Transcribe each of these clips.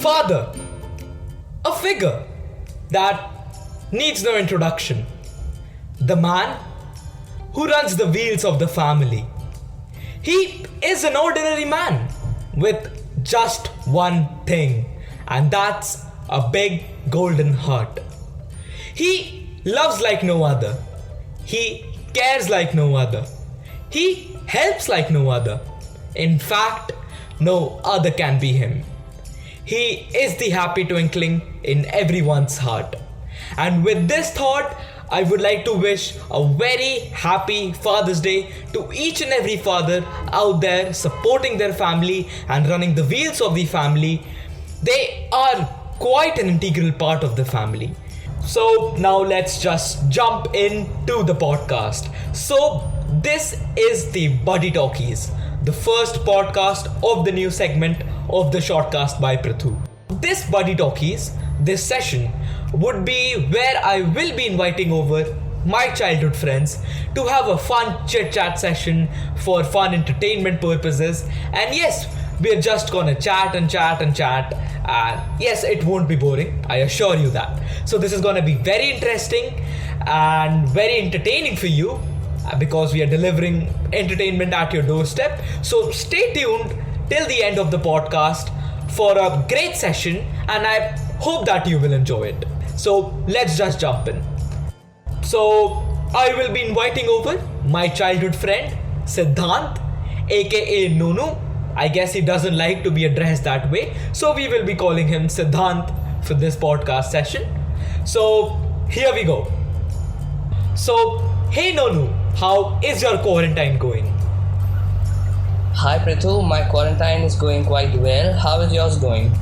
Father, a figure that needs no introduction. The man who runs the wheels of the family. He is an ordinary man with just one thing, and that's a big golden heart. He loves like no other. He cares like no other. He helps like no other. In fact, no other can be him. He is the happy twinkling in everyone's heart. And with this thought, I would like to wish a very happy Father's Day to each and every father out there supporting their family and running the wheels of the family. They are quite an integral part of the family. So now let's just jump into the podcast. So this is the Buddy-talkies, the first podcast of the new segment of the ShortCast by Prithu. This Buddy-talkies, this session, would be where I will be inviting over my childhood friends to have a fun chit-chat session for fun entertainment purposes. And yes, we're just gonna chat and yes, it won't be boring, I assure you that. So this is gonna be very interesting and very entertaining for you because we are delivering entertainment at your doorstep. So stay tuned till the end of the podcast for a great session, and I hope that you will enjoy it. So let's just jump in. So I will be inviting over my childhood friend Siddhant, aka Nonu. I guess he doesn't like to be addressed that way, so we will be calling him Siddhant for this podcast session. So here we go. So hey Nonu, how is your quarantine going? Hi Prithu, my quarantine is going quite well. How is yours going?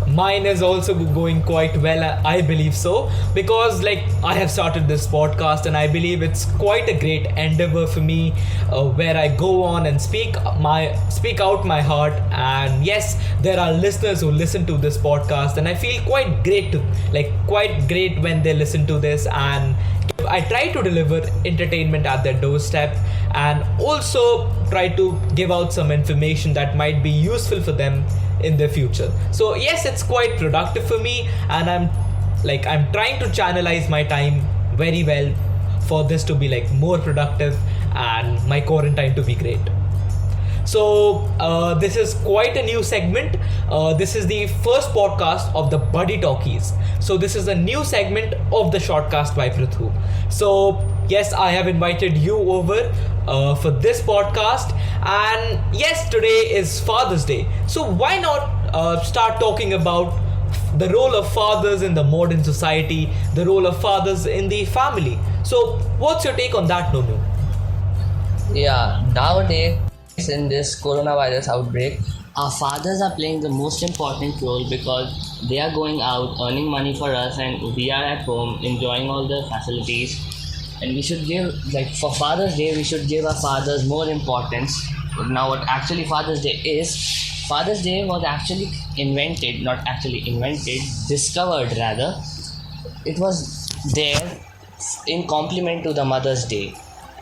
Mine is also going quite well, I believe so, because I have started this podcast and I believe it's quite a great endeavor for me where I go on and speak out my heart. And yes, there are listeners who listen to this podcast, and I feel quite great when they listen to this, and I try to deliver entertainment at their doorstep and also try to give out some information that might be useful for them in the future. So yes, it's quite productive for me, and I'm trying to channelize my time very well for this to be more productive and my quarantine to be great. So this is quite a new segment. This is the first podcast of the Buddy-talkies. So this is a new segment of the ShortCast by Prithu. So yes, I have invited you over for this podcast, and yes, today is Father's Day. So why not start talking about the role of fathers in the modern society, the role of fathers in the family. So what's your take on that, Nonu? Yeah, nowadays in this coronavirus outbreak, our fathers are playing the most important role because they are going out earning money for us, and we are at home enjoying all the facilities. And we should give, for Father's Day, we should give our fathers more importance. Now what actually Father's Day is, Father's Day was actually discovered rather. It was there in complement to the Mother's Day,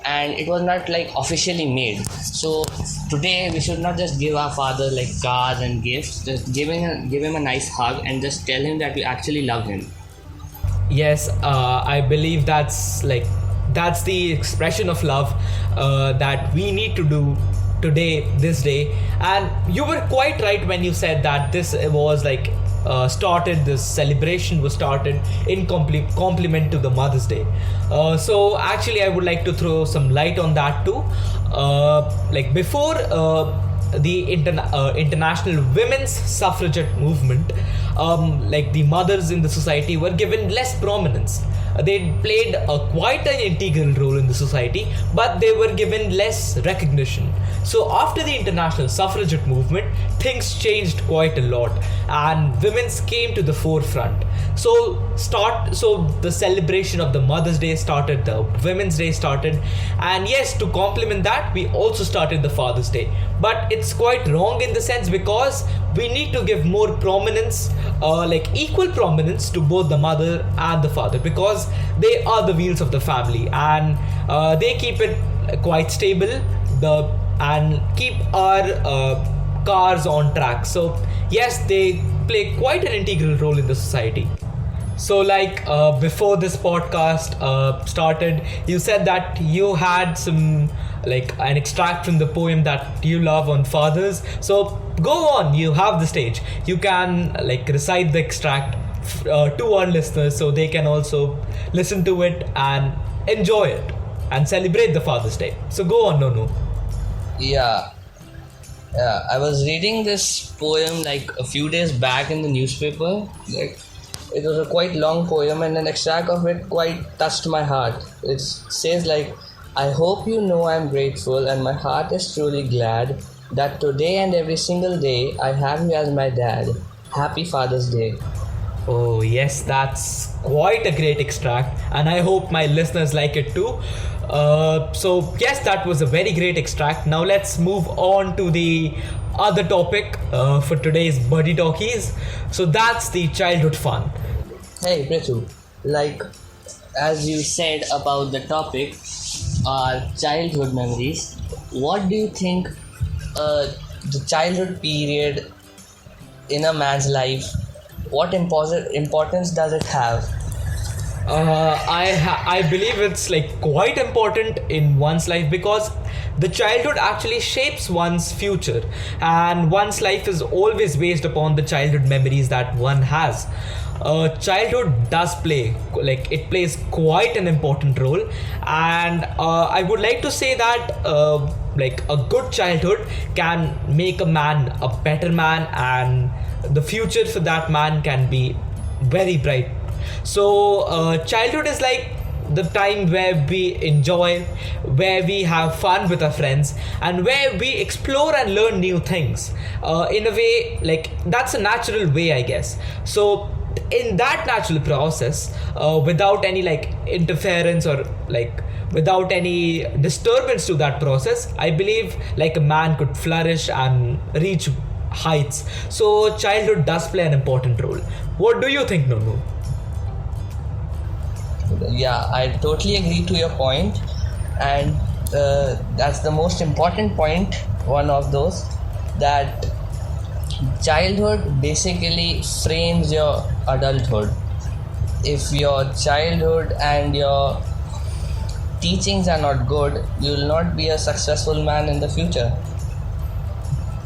and it was not officially made. So today we should not just give our father cards and gifts, just give him a nice hug and just tell him that we actually love him. Yes, I believe that's the expression of love that we need to do this day. And you were quite right when you said that this was this celebration was started in compliment to the Mother's Day. So actually I would like to throw some light on that too. Before the international women's suffragette movement, the mothers in the society were given less prominence. They played quite an integral role in the society, but they were given less recognition. So after the international suffragette movement, things changed quite a lot, and women came to the forefront. So the celebration of the Mother's Day started, the Women's Day started, and yes, to complement that, we also started the Father's Day. But it's quite wrong in the sense, because we need to give more prominence, equal prominence to both the mother and the father, because they are the wheels of the family, and they keep it quite stable and keep our cars on track. So yes, they play quite an integral role in the society. So, like before this podcast started, you said that you had some like an extract from the poem that you love on fathers. So, go on. You have the stage. You can like recite the extract to our listeners, so they can also listen to it and enjoy it and celebrate the Father's Day. So, go on, Nonu. Yeah. Yeah, I was reading this poem like a few days back in the newspaper. Like, it was a quite long poem, and an extract of it quite touched my heart. It says like, I hope you know I'm grateful and my heart is truly glad that today and every single day I have you as my dad. Happy Father's Day. Oh, yes, that's quite a great extract, and I hope my listeners like it too. So, yes, that was a very great extract. Now, let's move on to the other topic for today's Buddy-talkies. So, that's the childhood fun. Hey Prithu, like as you said about the topic, our childhood memories, what do you think the childhood period in a man's life, what importance does it have? I believe it's like quite important in one's life, because the childhood actually shapes one's future, and one's life is always based upon the childhood memories that one has. Childhood does play, like it plays quite an important role, and I would like to say that like a good childhood can make a man a better man, and the future for that man can be very bright. So childhood is like the time where we enjoy, where we have fun with our friends, and where we explore and learn new things. In a way, like that's a natural way, I guess. So in that natural process, without any like interference or like without any disturbance to that process, I believe like a man could flourish and reach heights. So childhood does play an important role. What do you think, Nonu? Yeah, I totally agree to your point, and that's the most important point, one of those, that childhood basically frames your adulthood. If your childhood and your teachings are not good, you will not be a successful man in the future.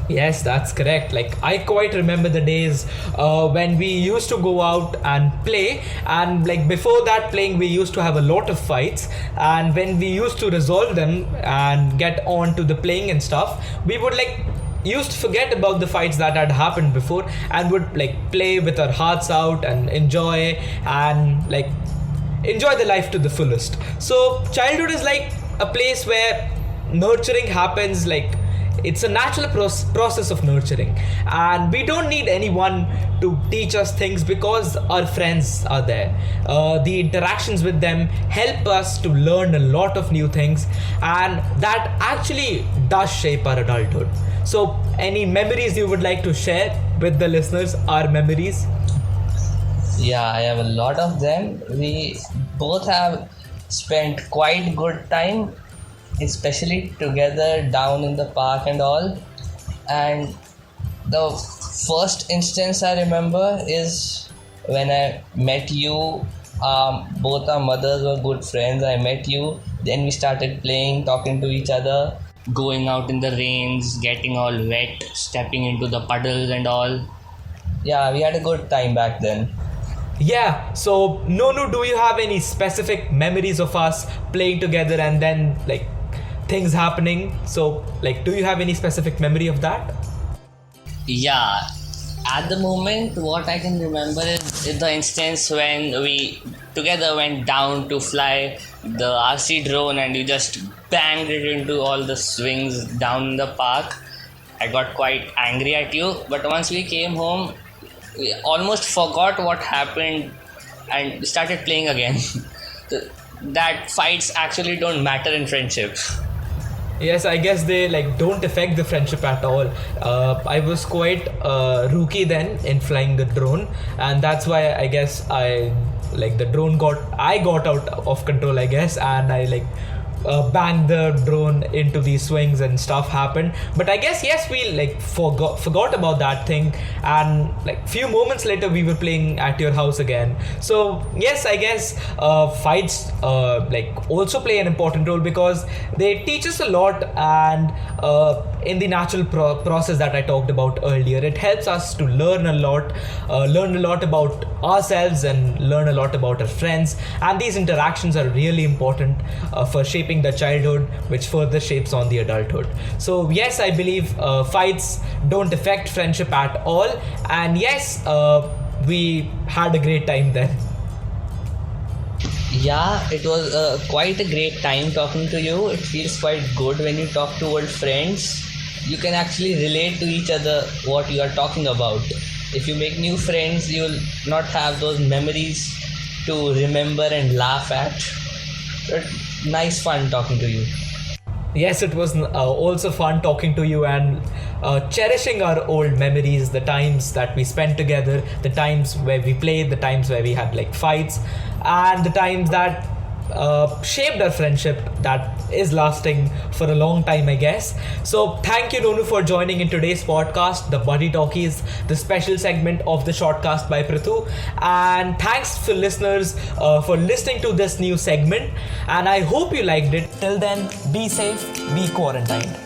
Yes, that's correct. Like I quite remember the days when we used to go out and play, and like before that playing we used to have a lot of fights, and when we used to resolve them and get on to the playing and stuff, we would like used to forget about the fights that had happened before, and would like play with our hearts out and enjoy the life to the fullest. So childhood is like a place where nurturing happens. Like it's a natural process of nurturing, and we don't need anyone to teach us things because our friends are there. The interactions with them help us to learn a lot of new things, and that actually does shape our adulthood. So any memories you would like to share with the listeners, our memories? Yeah, I have a lot of them. We both have spent quite good time, especially together down in the park and all. And the first instance I remember is when I met you. Both our mothers were good friends. I met you, then we started playing, talking to each other, going out in the rains, getting all wet, stepping into the puddles and all. Yeah, we had a good time back then. Yeah, so Nonu, do you have any specific memories of us playing together and then like things happening? So like, do you have any specific memory of that? Yeah, at the moment, what I can remember is the instance when we together went down to fly the RC drone and you just banged it into all the swings down in the park. I got quite angry at you, but once we came home, we almost forgot what happened and started playing again. That fights actually don't matter in friendship. Yes, I guess they like don't affect the friendship at all. I was quite rookie then in flying the drone, and that's why I guess I got out of control, I guess, and I like bang the drone into these swings and stuff happened. But I guess yes, we like forgot about that thing, and like few moments later we were playing at your house again. So yes, I guess fights like also play an important role because they teach us a lot, and in the natural process that I talked about earlier, it helps us to learn a lot about ourselves and learn a lot about our friends, and these interactions are really important for shaping the childhood, which further shapes on the adulthood. So yes, I believe fights don't affect friendship at all, and yes, we had a great time then. Yeah, it was quite a great time talking to you. It feels quite good when you talk to old friends. You can actually relate to each other what you are talking about. If you make new friends, you'll not have those memories to remember and laugh at. But nice fun talking to you. Yes, it was also fun talking to you and cherishing our old memories, the times that we spent together, the times where we played, the times where we had like fights, and the times that shaped our friendship that is lasting for a long time, I guess. So thank you, Nonu, for joining in today's podcast, the Buddy-talkies, the special segment of the ShortCast by Prithu. And thanks for listeners for listening to this new segment. And I hope you liked it. Till then, be safe, be quarantined.